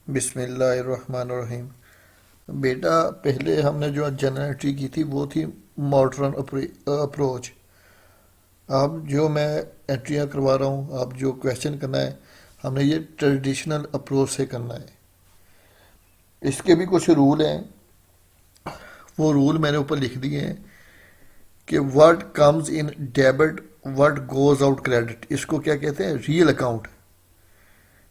बिस्मिल्लाहिर्रहमानिर्रहीम। बेटा, पहले हमने जो जनरल एंट्री की थी वो थी मॉडर्न अप्रोच। अब जो मैं एंट्रियां करवा रहा हूँ, अब जो क्वेश्चन करना है, हमने ये ट्रेडिशनल अप्रोच से करना है। इसके भी कुछ रूल हैं, वो रूल मैंने ऊपर लिख दिए हैं कि what comes in debit, what goes out credit. इसको क्या कहते हैं? Real account.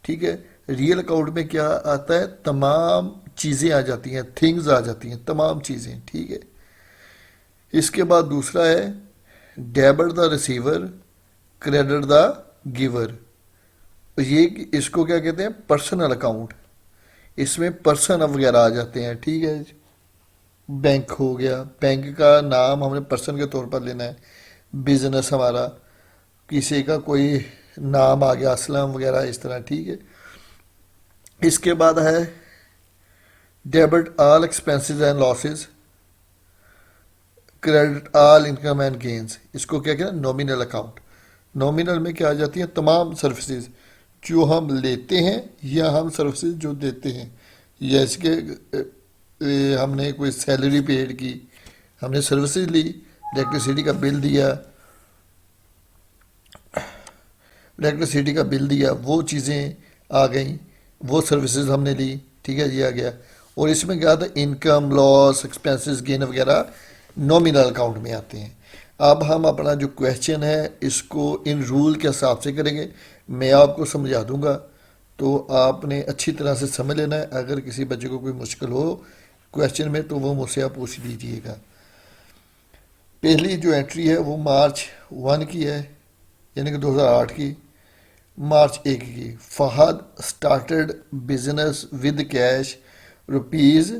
ठीक है। रियल अकाउंट में क्या आता है? तमाम चीज़ें आ जाती हैं, थिंग्स आ जाती हैं, तमाम चीज़ें। ठीक है। इसके बाद दूसरा है debit the receiver, credit the giver. ये इसको क्या कहते हैं? Personal account. इसमें पर्सन वगैरह आ जाते हैं। ठीक है। बैंक हो गया, बैंक का नाम हमने पर्सन के तौर पर लेना है। बिजनेस हमारा, किसी का कोई नाम आ गया, असलम वगैरह, इस तरह। ठीक है। इसके बाद है debit all expenses and losses, credit all income and gains. इसको क्या कहते हैं? Nominal account. नॉमिनल में क्या आ जाती है? तमाम सर्विसेज जो हम लेते हैं या हम सर्विसेज जो देते हैं। जैसे कि हमने कोई सैलरी पेड की, हमने सर्विसेज ली, इलेक्ट्रिसिटी का बिल दिया, वो चीज़ें आ गई, वो सर्विसेज हमने ली। ठीक है जी, आ गया। और इसमें क्या था? इनकम, लॉस, एक्सपेंसेस, गेन वगैरह नॉमिनल अकाउंट में आते हैं। अब हम अपना जो क्वेश्चन है इसको इन रूल के हिसाब से करेंगे। मैं आपको समझा दूंगा, तो आपने अच्छी तरह से समझ लेना है। अगर किसी बच्चे को कोई मुश्किल हो क्वेश्चन में तो वो मुझसे आप पूछ लीजिएगा। पहली जो एंट्री है वो मार्च 1 की है, यानी कि 2008 की। मार्च 1 की, Fahad started business with cash rupees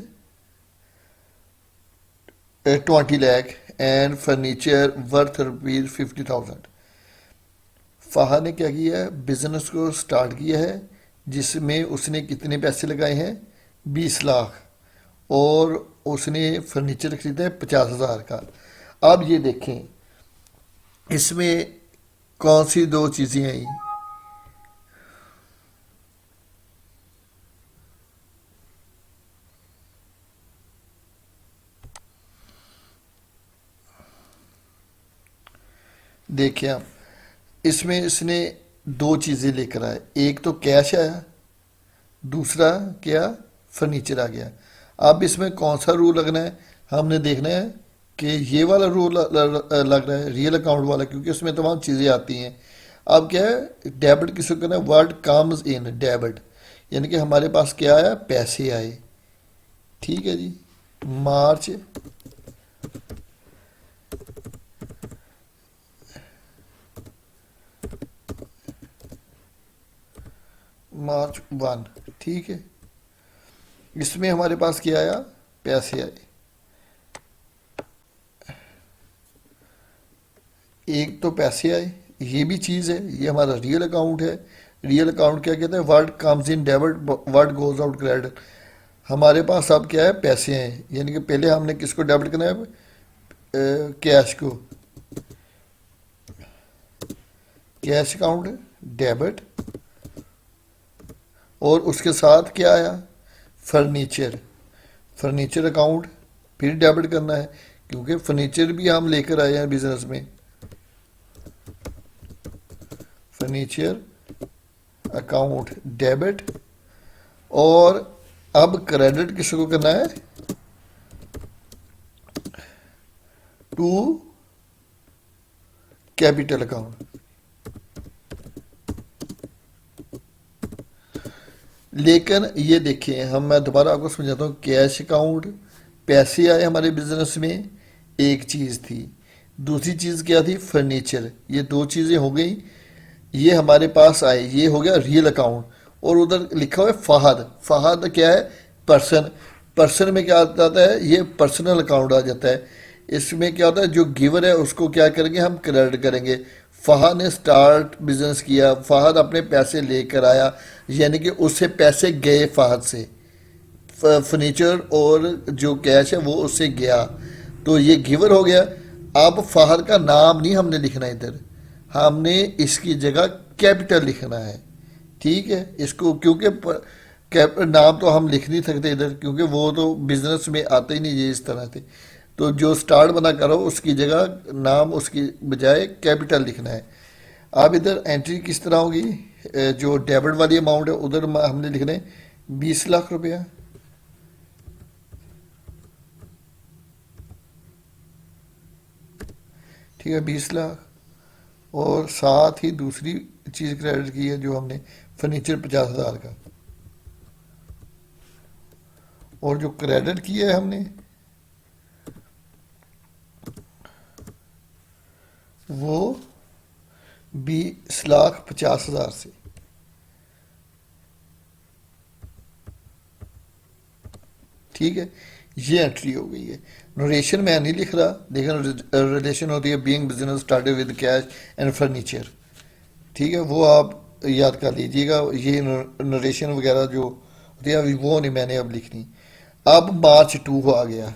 20 lakh and furniture worth rupees 50,000। Fahad ने क्या किया है? बिजनेस को स्टार्ट किया है जिसमें उसने कितने पैसे लगाए हैं? 20 लाख। और उसने फर्नीचर खरीदा है 50,000 का। अब ये देखें इसमें कौन सी दो चीज़ें आई। देखिए आप, इसमें इसने दो चीज़ें लेकर आए। एक तो कैश आया, दूसरा क्या? फर्नीचर आ गया। अब इसमें कौन सा रूल लगना है? हमने देखना है कि ये वाला रूल लग रहा है, रियल अकाउंट वाला, क्योंकि उसमें तमाम चीज़ें आती हैं। अब क्या है? डेबिट किसको करना है? वर्ड कम्स इन डेबिट, यानी कि हमारे पास क्या आया? पैसे आए। ठीक है जी। मार्च मार्च 1। ठीक है। इसमें हमारे पास क्या आया? पैसे आए। एक तो पैसे आए, ये भी चीज़ है, ये हमारा रियल अकाउंट है। रियल अकाउंट क्या कहते हैं? Word comes in debit, word goes out credit. हमारे पास अब क्या है? पैसे हैं, यानी कि पहले हमने किसको डेबिट करना है? कैश को। कैश अकाउंट डेबिट, और उसके साथ क्या आया? फर्नीचर। फर्नीचर अकाउंट फिर डेबिट करना है, क्योंकि फर्नीचर भी हम लेकर आए हैं बिजनेस में। Furniture account debit. और अब क्रेडिट किसको करना है? To capital account. लेकिन ये देखिए, मैं दोबारा आपको समझाता हूँ। कैश अकाउंट, पैसे आए हमारे बिजनेस में, एक चीज़ थी। दूसरी चीज़ क्या थी? फर्नीचर। ये दो चीज़ें हो गई, ये हमारे पास आए, ये हो गया रियल अकाउंट। और उधर लिखा हुआ है फहद। फहद क्या है? पर्सन। पर्सन में क्या आता है? ये पर्सनल अकाउंट आ जाता है। इसमें क्या होता है? जो गिवर है उसको क्या करेंगे? हम क्रेडिट करेंगे। फहद ने स्टार्ट बिजनेस किया, फहद अपने पैसे लेकर आया, यानी कि उससे पैसे गए फहद से। फर्नीचर और जो कैश है वो उससे गया, तो ये गिवर हो गया। अब फहद का नाम नहीं हमने लिखना इधर, हमने इसकी जगह कैपिटल लिखना है। ठीक है। इसको क्योंकि कैप नाम तो हम लिख नहीं सकते इधर, क्योंकि वो तो बिजनेस में आते ही नहीं ये इस तरह से। तो जो स्टार्ट बना करो उसकी जगह नाम उसकी बजाय कैपिटल लिखना है। अब इधर एंट्री किस तरह होगी? जो डेबिट वाली अमाउंट है उधर हमने लिखना है 20 लाख रुपया। ठीक है, 20 लाख। और साथ ही दूसरी चीज़ क्रेडिट की है जो हमने, फर्नीचर 50,000 का। और जो क्रेडिट किया है हमने वो 20,50,000 से। ठीक है, ये एंट्री हो गई है। नोरेशन मैं नहीं लिख रहा, लेकिन रिलेशन होती है being business started with cash and furniture. ठीक है, वो आप याद कर लीजिएगा। ये नरेशन वगैरह जो होती है अभी वो नहीं मैंने अब लिखनी। अब मार्च 2 आ गया।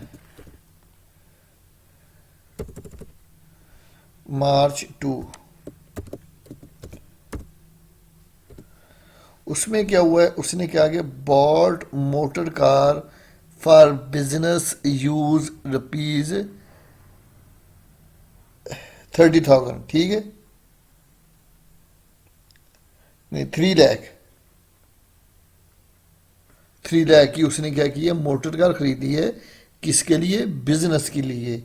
मार्च 2, उसमें क्या हुआ है? उसने क्या किया? Bought motor car for business use rupees 30,000। ठीक है, नहीं 3 लाख। 3 लाख की उसने क्या किया? मोटर कार खरीदी है। किसके लिए? बिजनेस के लिए।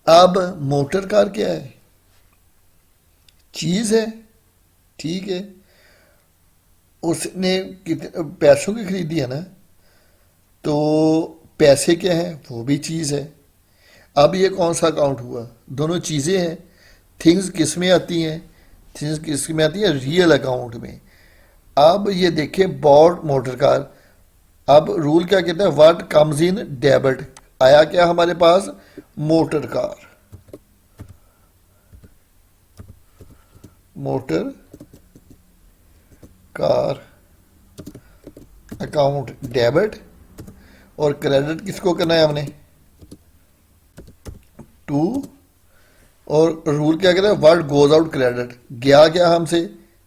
अब मोटर कार क्या है? चीज है। ठीक है, उसने कितने पैसों की खरीदी है ना, तो पैसे क्या है? वो भी चीज है। अब ये कौन सा अकाउंट हुआ? दोनों चीजें हैं। थिंग्स किस में आती हैं? थिंग्स किस में आती है? रियल अकाउंट में। अब ये देखें, बॉट मोटर कार। अब रूल क्या कहता है? What comes in debit. आया क्या हमारे पास? Motor car. Motor car account debit. और क्रेडिट किसको करना है हमने? टू। और रूल क्या कहता है? What goes out credit. गया क्या हमसे?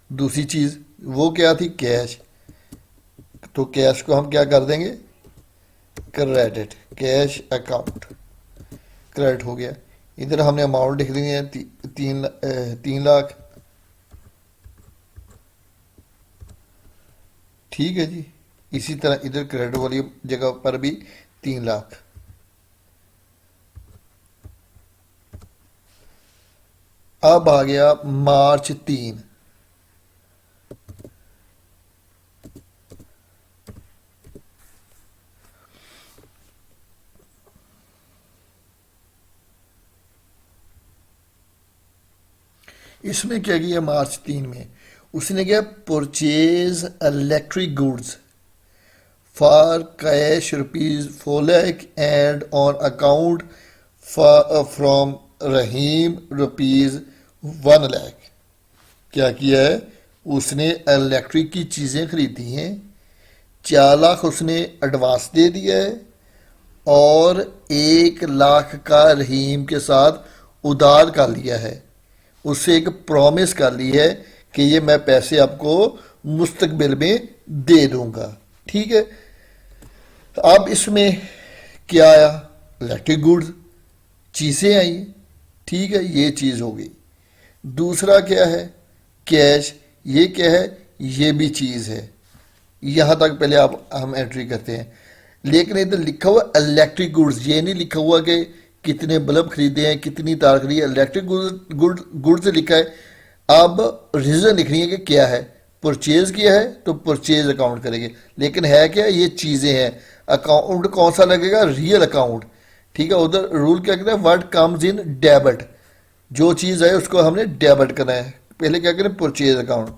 दूसरी चीज, वो क्या थी? कैश। तो कैश को हम क्या कर देंगे? क्रेडिट। कैश अकाउंट क्रेडिट हो गया। इधर हमने अमाउंट लिख दी है 3 लाख। ठीक है जी। इसी तरह इधर क्रेडिट वाली जगह पर भी 3 लाख। अब आ गया मार्च 3। इसमें क्या किया? मार्च 3 में उसने क्या? Purchase electric goods for cash ₹4 lakh and on account from Rahim ₹1 lakh. क्या किया है? उसने इलेक्ट्रिक की चीज़ें खरीदी हैं। 4 लाख उसने एडवांस दे दिया है। और 1 लाख का रहीम के साथ उधार कर लिया है। उससे एक प्रॉमिस कर ली है कि ये मैं पैसे आपको मुस्तकबिल में दे दूंगा। ठीक है, तो अब इसमें क्या आया? इलेक्ट्रिक गुड्स, चीज़ें आई। ठीक है, ये चीज़ हो गई। दूसरा क्या है? कैश। ये क्या है? ये भी चीज़ है। यहां तक पहले आप हम एंट्री करते हैं। लेकिन इधर लिखा हुआ इलेक्ट्रिक गुड्स, ये नहीं लिखा हुआ कि कितने बल्ब खरीदे हैं, कितनी तार खरीदी है। इलेक्ट्रिक गुड्स लिखा है। अब रीजन लिखनी है कि क्या है। परचेज किया है तो परचेज अकाउंट करेंगे, लेकिन है क्या? ये चीजें हैं। अकाउंट कौन सा लगेगा? Real account. ठीक है, उधर रूल क्या कहता है? What comes in debit. जो चीज है उसको हमने डेबिट करना है। पहले क्या करें? Purchase account.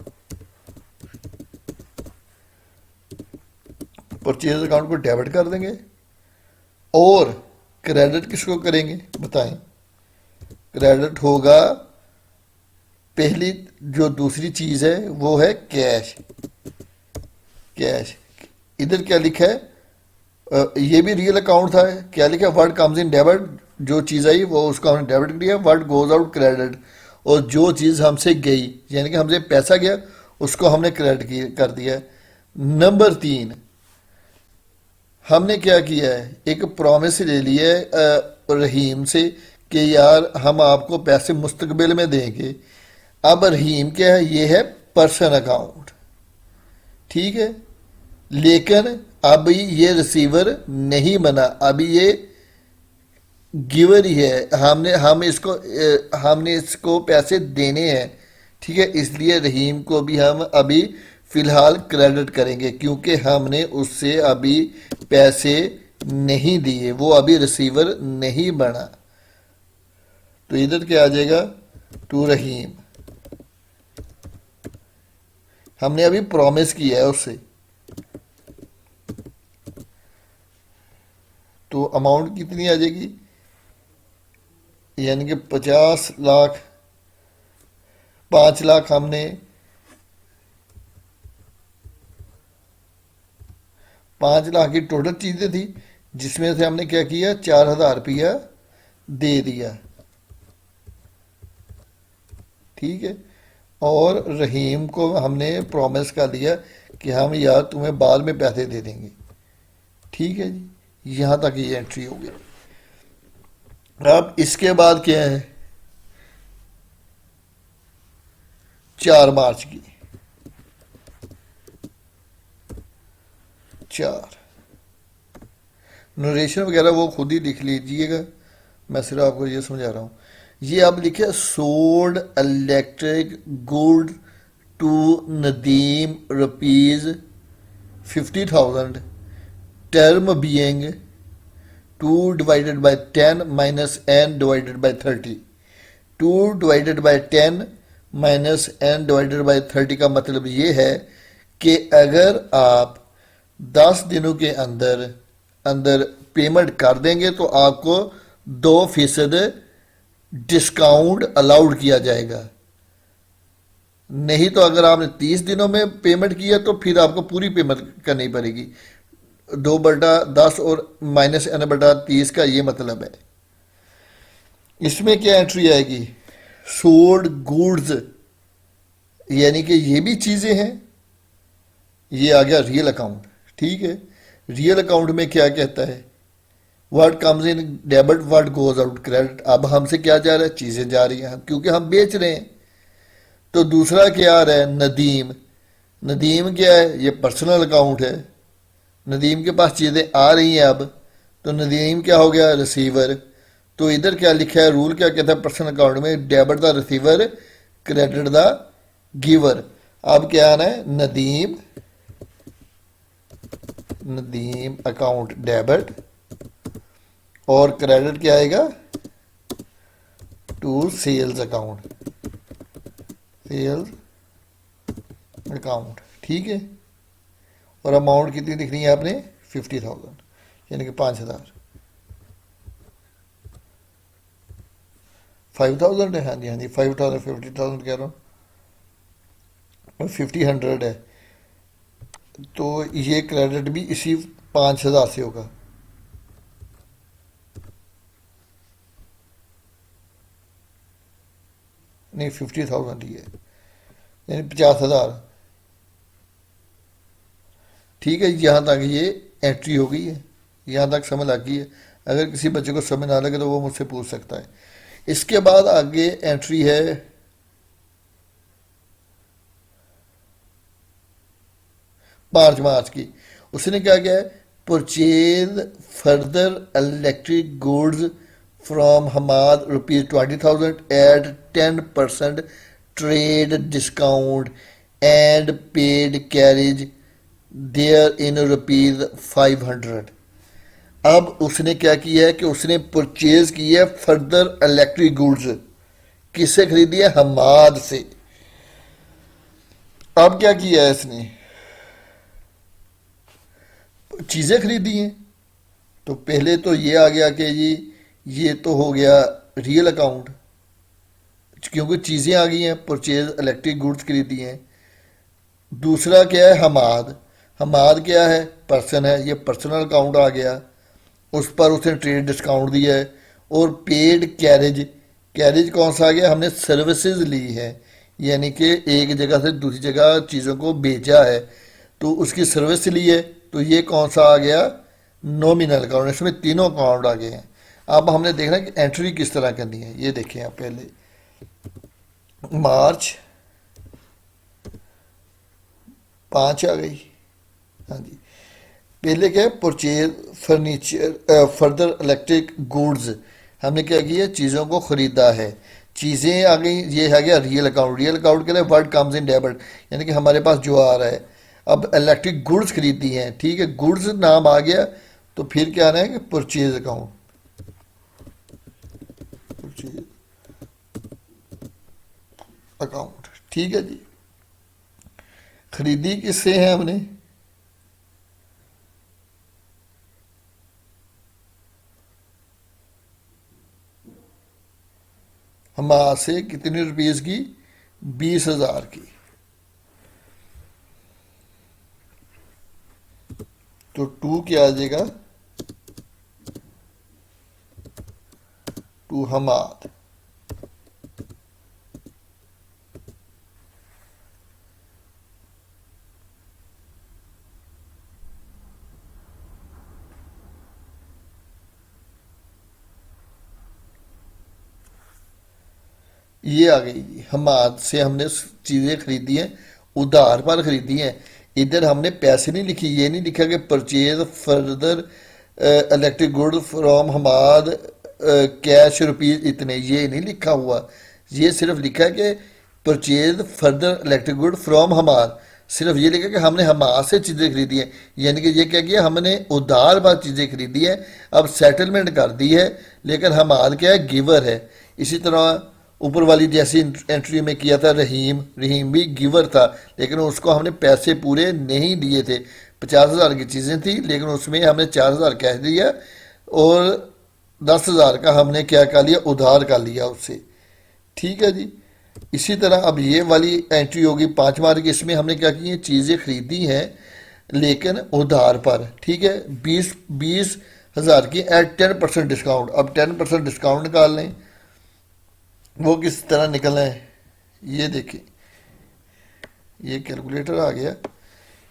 परचेज अकाउंट को डेबिट कर देंगे। और क्रेडिट किसको करेंगे बताएं? क्रेडिट होगा, पहली जो दूसरी चीज है वो है कैश। कैश। इधर क्या लिखा है? ये भी रियल अकाउंट था। क्या लिखा है? Word comes in debit. जो चीज आई वो उसको हमने डेबिट किया। Word goes out credit. और जो चीज हमसे गई, यानी कि हमसे पैसा गया, उसको हमने क्रेडिट कर दिया। नंबर 3, हमने क्या किया है, एक प्रॉमिस ले लिया है रहीम से कि यार हम आपको पैसे मुस्तकबिल में देंगे। अब रहीम क्या है, ये है पर्सन अकाउंट, ठीक है। लेकिन अब ये रिसीवर नहीं बना, अभी ये गिवर ही है। हमने इसको पैसे देने हैं, ठीक है। इसलिए रहीम को भी हम अभी फिलहाल क्रेडिट करेंगे, क्योंकि हमने उससे अभी पैसे नहीं दिए, वो अभी रिसीवर नहीं बना। तो इधर क्या आ जाएगा, टू रहीम। हमने अभी प्रॉमिस किया है उससे। तो अमाउंट कितनी आ जाएगी, यानी कि 50 लाख, 5 लाख हमने 5 लाख की टोटल चीज़ें थी, जिसमें से हमने क्या किया, 4,000 रुपया दे दिया, ठीक है। और रहीम को हमने प्रॉमिस कर दिया कि हम यार तुम्हें बाद में पैसे दे देंगे, ठीक है जी। यहाँ तक ये एंट्री हो गई। अब इसके बाद क्या है, 4 मार्च की, 4 नरेशन वगैरह वो खुद ही लिख लीजिएगा, मैं सिर्फ आपको ये समझा रहा हूँ। ये आप लिखे sold electric good to Nadeem rupees 50,000, term being 2 divided by 10 minus n divided by 30। 2 divided by 10 minus n divided by 30 का मतलब ये है कि अगर आप 10 दिनों के अंदर अंदर पेमेंट कर देंगे तो आपको 2% डिस्काउंट अलाउड किया जाएगा। नहीं तो अगर आपने 30 दिनों में पेमेंट किया तो फिर आपको पूरी पेमेंट करनी पड़ेगी। 2/10 और माइनस n/30 का ये मतलब है। इसमें क्या एंट्री आएगी, सोल्ड गुड्स, यानी कि ये भी चीजें हैं। ये आ गया रियल अकाउंट, ठीक है। रियल अकाउंट में क्या कहता है, what comes in debit what goes out credit. अब हमसे क्या जा रहा है, चीजें जा रही हैं क्योंकि हम बेच रहे हैं। तो दूसरा क्या आ रहा है, नदीम। नदीम क्या है, ये पर्सनल अकाउंट है। नदीम के पास चीज़ें आ रही हैं अब, तो नदीम क्या हो गया, रिसीवर। तो इधर क्या लिखा है, रूल क्या कहता है पर्सनल अकाउंट में, debit the receiver credit the giver. अब क्या आना है, नदीम, नदीम अकाउंट डेबिट, और क्रेडिट क्या आएगा, to sales account, sales account, ठीक है। और अमाउंट कितनी लिखनी है आपने, 50,000, यानी कि 5,000। 5,000 है, हाँ जी हाँ जी, 5,000 50,000 कह रहा हूँ, और 50 है। तो ये क्रेडिट भी इसी 5,000 से होगा। नहीं, 50,000 ही है, यानी 50,000, ठीक है। यहाँ तक ये एंट्री हो गई है, यहाँ तक समझ आ गई है। अगर किसी बच्चे को समझ ना लगे तो वो मुझसे पूछ सकता है। इसके बाद आगे एंट्री है 5 मार्च की। उसने क्या किया है, purchase further electric goods from Hamad ₹20,000 at 10% trade discount and paid carriage therein ₹500। अब उसने क्या किया है कि उसने परचेज किया है फर्दर इलेक्ट्रिक गुड्स। किससे खरीदी है, हमाद से। अब क्या किया है इसने, चीजें खरीदी हैं। तो पहले तो ये आ गया कि जी ये तो हो गया रियल अकाउंट, क्योंकि चीजें आ गई हैं, परचेज इलेक्ट्रिक गुड्स खरीदी हैं। दूसरा क्या है, हमाद। हमाद क्या है, पर्सन है, ये पर्सनल अकाउंट आ गया, उस पर उसने ट्रेड डिस्काउंट दिया है। और पेड कैरेज, कैरेज कौन सा आ गया, हमने सर्विसेज ली है, यानी कि एक जगह से दूसरी जगह चीज़ों को बेचा है तो उसकी सर्विस ली है। तो ये कौन सा आ गया, नॉमिनल अकाउंट, इसमें तीनों अकाउंट आ गए हैं। अब हमने देखना है कि एंट्री किस तरह करनी है। ये देखें आप, पहले मार्च 5 आ गई। हाँ जी। पहले क्या है, purchase furniture further electric goods, हमने क्या किया, चीज़ों को ख़रीदा है, चीज़ें आ गई। ये है गया रियल अकाउंट। रियल अकाउंट के लिए वर्ड कम्स इन डेबिट, यानी कि हमारे पास जो आ रहा है। अब इलेक्ट्रिक गुड्स खरीदी हैं, ठीक है, गुड्स नाम आ गया, तो फिर क्या आना है कि परचेज अकाउंट, परचेज अकाउंट, ठीक है जी। खरीदी किससे है हमने, हमारे से कितनी रुपीस की, 20,000 की। तो टू क्या आ जाएगा, टू हमाद। ये आ गई जी, हमाद से हमने चीज़ें खरीदी हैं, उधार पर खरीदी हैं। इधर हमने पैसे नहीं लिखी, ये नहीं लिखा कि purchase further electric good from Hamad cash rupees इतने, ये नहीं लिखा हुआ। ये सिर्फ लिखा है कि purchase further electric good from Hamad, सिर्फ ये लिखा कि हमने हमाद से चीज़ें खरीदी हैं। यानी कि ये क्या किया, हमने उधार पर चीज़ें खरीदी हैं, अब सेटलमेंट कर दी है, लेकिन हमाद क्या है, गिवर है। इसी तरह ऊपर वाली जैसी एंट्री में किया था रहीम, रहीम भी गिवर था, लेकिन उसको हमने पैसे पूरे नहीं दिए थे। 50,000 की चीज़ें थी, लेकिन उसमें हमने 4,000 कैश दिया और 10,000 का हमने क्या कर लिया, उधार कर लिया उससे, ठीक है जी। इसी तरह अब ये वाली एंट्री होगी 5 मार्क की, इसमें हमने क्या की, चीज़ें खरीदी हैं लेकिन उधार पर, ठीक है, 20,000 की एट 10% डिस्काउंट। अब 10% डिस्काउंट निकाल लें, वो किस तरह निकलना है, ये देखिए, ये कैलकुलेटर आ गया,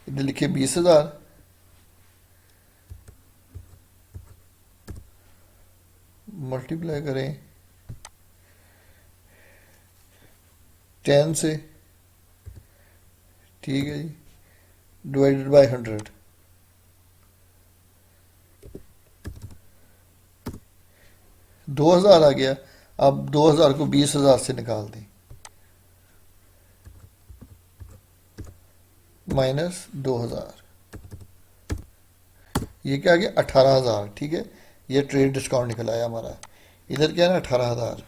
इधर लिखिए 20,000, मल्टीप्लाई करें 10 से, ठीक है जी, डिवाइडेड बाय 100, 2,000 आ गया। अब 2,000 को 20,000 से निकाल दें, माइनस 2,000, ये क्या आ गया, 18,000, ठीक है। ये ट्रेड डिस्काउंट निकल आया हमारा। इधर क्या है ना, 18,000,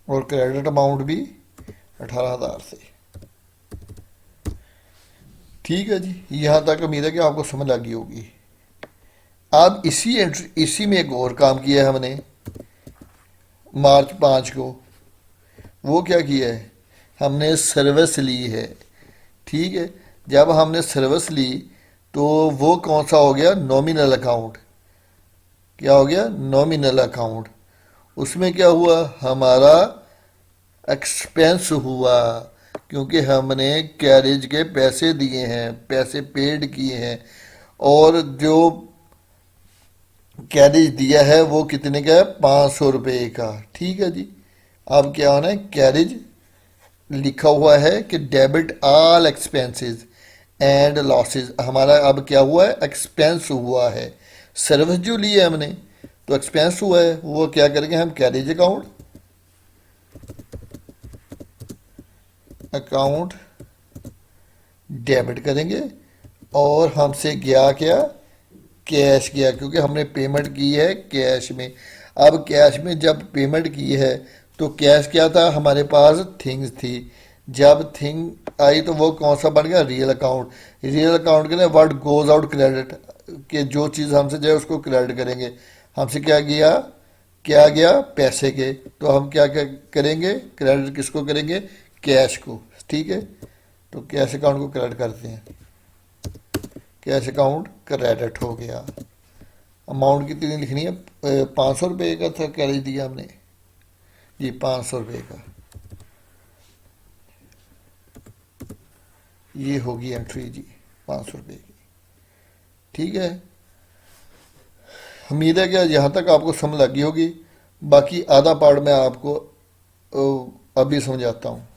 और क्रेडिट अमाउंट भी 18,000 से, ठीक है जी। यहाँ तक उम्मीद है कि आपको समझ आ गई होगी। अब इसी में एक और काम किया है हमने, मार्च 5 को। वो क्या किया है, हमने सर्विस ली है, ठीक है। जब हमने सर्विस ली तो वो कौन सा हो गया, नॉमिनल अकाउंट। क्या हो गया, नॉमिनल अकाउंट। उसमें क्या हुआ, हमारा एक्सपेंस हुआ, क्योंकि हमने कैरेज के पैसे दिए हैं, पैसे पेड किए हैं, और जो कैरेज दिया है वो कितने का है, 500 रुपये का, ठीक है जी। अब क्या होना है, कैरेज लिखा हुआ है कि debit all expenses and losses, हमारा अब क्या हुआ है, एक्सपेंस हुआ है। सर्विस जो ली है हमने तो एक्सपेंस हुआ है, वो क्या करेंगे हम, कैरेज अकाउंट, अकाउंट डेबिट करेंगे, और हमसे गया क्या, कैश गया, क्योंकि हमने पेमेंट की है कैश में। अब कैश में जब पेमेंट की है तो कैश क्या था, हमारे पास थिंग्स थी। जब थिंग आई तो वो कौन सा बन गया, रियल अकाउंट। रियल अकाउंट के लिए वर्ड गोज आउट क्रेडिट, के जो चीज़ हमसे जाए उसको क्रेडिट करेंगे। हमसे क्या गया, क्या गया, पैसे के, तो हम क्या करेंगे, क्रेडिट किसको करेंगे, कैश को, ठीक है। तो कैश अकाउंट को क्रेडिट करते हैं, कैश अकाउंट क्रेडिट हो गया। अमाउंट कितनी लिखनी है, 500 रुपये का था कैरेज दिया हमने जी, 500 रुपये का। ये होगी एंट्री जी। 500 रुपये की। ठीक है, उम्मीद है कि यहाँ तक आपको समझ लगी होगी। बाकी आधा पार्ट मैं आपको अभी समझाता हूँ।